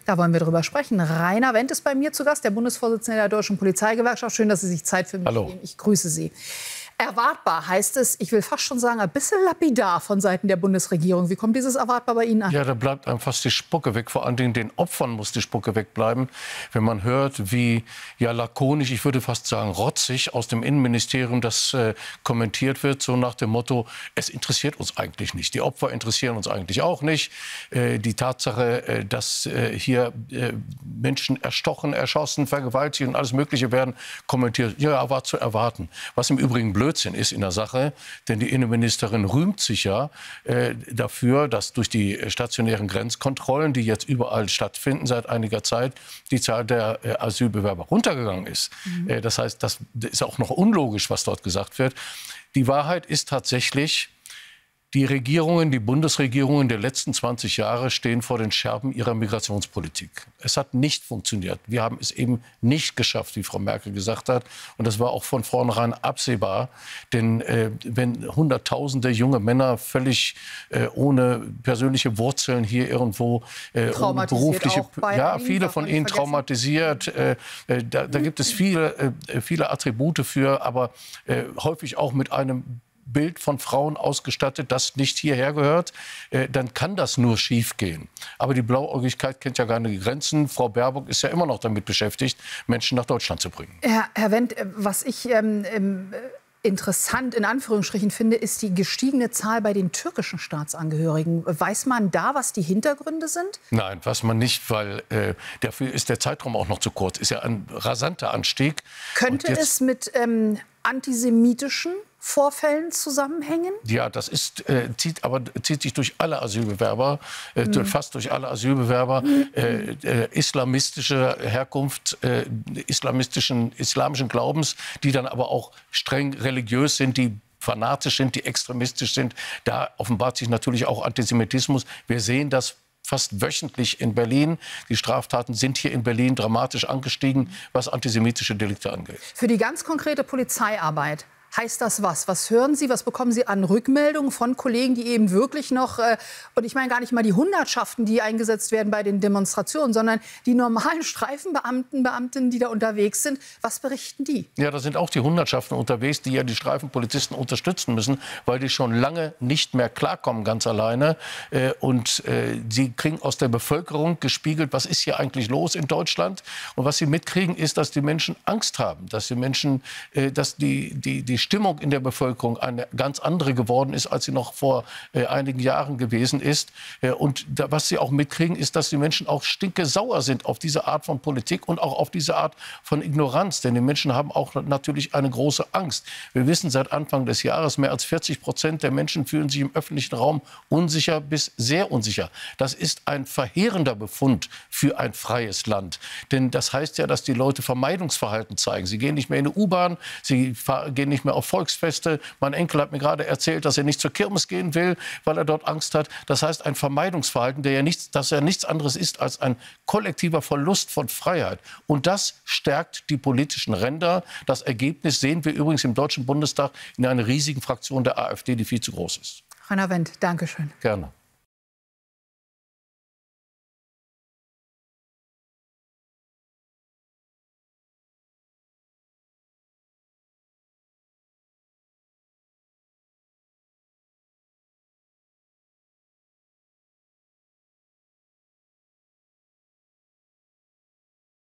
Da wollen wir drüber sprechen. Rainer Wendt ist bei mir zu Gast, der Bundesvorsitzende der Deutschen Polizeigewerkschaft. Schön, dass Sie sich Zeit für mich nehmen. Ich grüße Sie. Erwartbar heißt es, ich will fast schon sagen, ein bisschen lapidar von Seiten der Bundesregierung. Wie kommt dieses erwartbar bei Ihnen an? Ja, da bleibt einem fast die Spucke weg. Vor allen Dingen den Opfern muss die Spucke wegbleiben. Wenn man hört, wie ja lakonisch, ich würde fast sagen rotzig, aus dem Innenministerium das kommentiert wird, so nach dem Motto, es interessiert uns eigentlich nicht. Die Opfer interessieren uns eigentlich auch nicht. Die Tatsache, dass hier Menschen erstochen, erschossen, vergewaltigt und alles Mögliche werden kommentiert, ja, war zu erwarten. Was im Übrigen blöd ist in der Sache, denn die Innenministerin rühmt sich ja dafür, dass durch die stationären Grenzkontrollen, die jetzt überall stattfinden seit einiger Zeit, die Zahl der Asylbewerber runtergegangen ist. Das heißt, das ist auch noch unlogisch, was dort gesagt wird. Die Wahrheit ist tatsächlich, die Regierungen, die Bundesregierungen der letzten 20 Jahre stehen vor den Scherben ihrer Migrationspolitik. Es hat nicht funktioniert. Wir haben es eben nicht geschafft, wie Frau Merkel gesagt hat. Und das war auch von vornherein absehbar. Denn wenn Hunderttausende junge Männer völlig ohne persönliche Wurzeln hier irgendwo berufliche, ja, viele von ihnen traumatisiert. Da gibt es viele Attribute für, aber häufig auch mit einem Bild von Frauen ausgestattet, das nicht hierher gehört, dann kann das nur schiefgehen. Aber die Blauäugigkeit kennt ja keine Grenzen. Frau Baerbock ist ja immer noch damit beschäftigt, Menschen nach Deutschland zu bringen. Herr Wendt, was ich interessant in Anführungsstrichen finde, ist die gestiegene Zahl bei den türkischen Staatsangehörigen. Weiß man da, was die Hintergründe sind? Nein, weiß man nicht, weil dafür ist der Zeitraum auch noch zu kurz. Ist ja ein rasanter Anstieg. Könnte es mit antisemitischen Vorfällen zusammenhängen? Ja, das zieht sich durch alle Asylbewerber, fast durch alle Asylbewerber, islamistische Herkunft, islamischen Glaubens, die dann aber auch streng religiös sind, die fanatisch sind, die extremistisch sind. Da offenbart sich natürlich auch Antisemitismus. Wir sehen das fast wöchentlich in Berlin. Die Straftaten sind hier in Berlin dramatisch angestiegen, was antisemitische Delikte angeht. Für die ganz konkrete Polizeiarbeit heißt das was? Was hören Sie, was bekommen Sie an Rückmeldungen von Kollegen, die eben wirklich noch, und ich meine gar nicht mal die Hundertschaften, die eingesetzt werden bei den Demonstrationen, sondern die normalen Streifenbeamten, Beamtinnen, die da unterwegs sind. Was berichten die? Ja, da sind auch die Hundertschaften unterwegs, die ja die Streifenpolizisten unterstützen müssen, weil die schon lange nicht mehr klarkommen, ganz alleine. Und sie kriegen aus der Bevölkerung gespiegelt, was ist hier eigentlich los in Deutschland? Und was sie mitkriegen, ist, dass die Menschen Angst haben, dass die Menschen, dass die Stimmung in der Bevölkerung eine ganz andere geworden ist, als sie noch vor einigen Jahren gewesen ist. Und was sie auch mitkriegen, ist, dass die Menschen auch stinkesauer sind auf diese Art von Politik und auch auf diese Art von Ignoranz. Denn die Menschen haben auch natürlich eine große Angst. Wir wissen seit Anfang des Jahres, mehr als 40% der Menschen fühlen sich im öffentlichen Raum unsicher bis sehr unsicher. Das ist ein verheerender Befund für ein freies Land. Denn das heißt ja, dass die Leute Vermeidungsverhalten zeigen. Sie gehen nicht mehr in die U-Bahn, sie gehen nicht mehr auf Volksfeste. Mein Enkel hat mir gerade erzählt, dass er nicht zur Kirmes gehen will, weil er dort Angst hat. Das heißt, ein Vermeidungsverhalten, das ja nichts anderes ist als ein kollektiver Verlust von Freiheit. Und das stärkt die politischen Ränder. Das Ergebnis sehen wir übrigens im Deutschen Bundestag in einer riesigen Fraktion der AfD, die viel zu groß ist. Rainer Wendt, danke schön. Gerne.